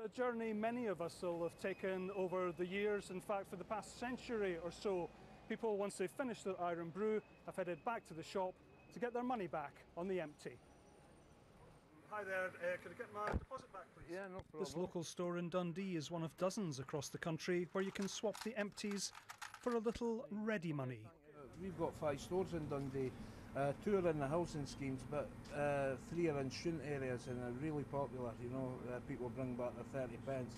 A journey many of us will have taken over the years. In fact, for the past century or so, people, once they've finished their Irn Bru, have headed back to the shop to get their money back on the empty. Hi there, can I get my deposit back, please? Yeah, no problem. This local store in Dundee is one of dozens across the country where you can swap the empties for a little ready money. We've got 5 stores in Dundee. 2 are in the housing schemes, but 3 are in student areas, and they're really popular. You know, people bring back their 30 pence.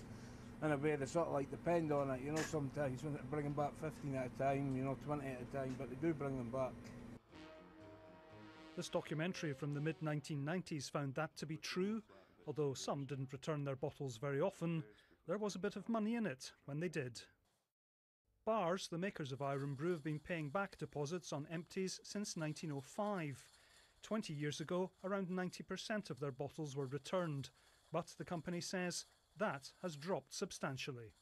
In a way, they sort of like depend on it. You know, sometimes when they're bringing back 15 at a time, you know, 20 at a time, but they do bring them back. This documentary from the mid-1990s found that to be true. Although some didn't return their bottles very often, there was a bit of money in it when they did. Bars, the makers of Irn Bru, have been paying back deposits on empties since 1905. 20 years ago, around 90% of their bottles were returned, but the company says that has dropped substantially.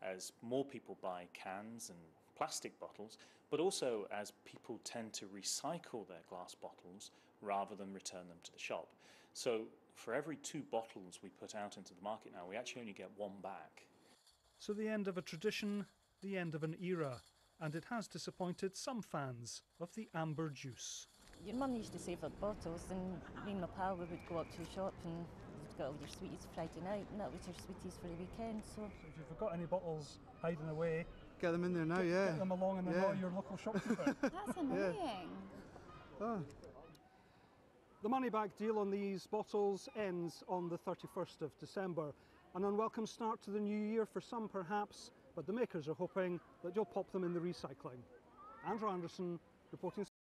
As more people buy cans and plastic bottles, but also as people tend to recycle their glass bottles rather than return them to the shop. So for every 2 bottles we put out into the market now, we actually only get 1 back. So the end of a tradition, the end of an era, and it has disappointed some fans of the amber juice. Your mum used to save up bottles, and me and my pal would go up to the shop and you'd get all your sweeties Friday night, and that was your sweeties for the weekend. So if you've got any bottles hiding away, get them in there now, yeah. Get them along and they're not your local shopkeeper. That's annoying. Oh. The money back deal on these bottles ends on the 31st of December. An unwelcome start to the new year for some perhaps, but the makers are hoping that you'll pop them in the recycling. Andrew Anderson reporting.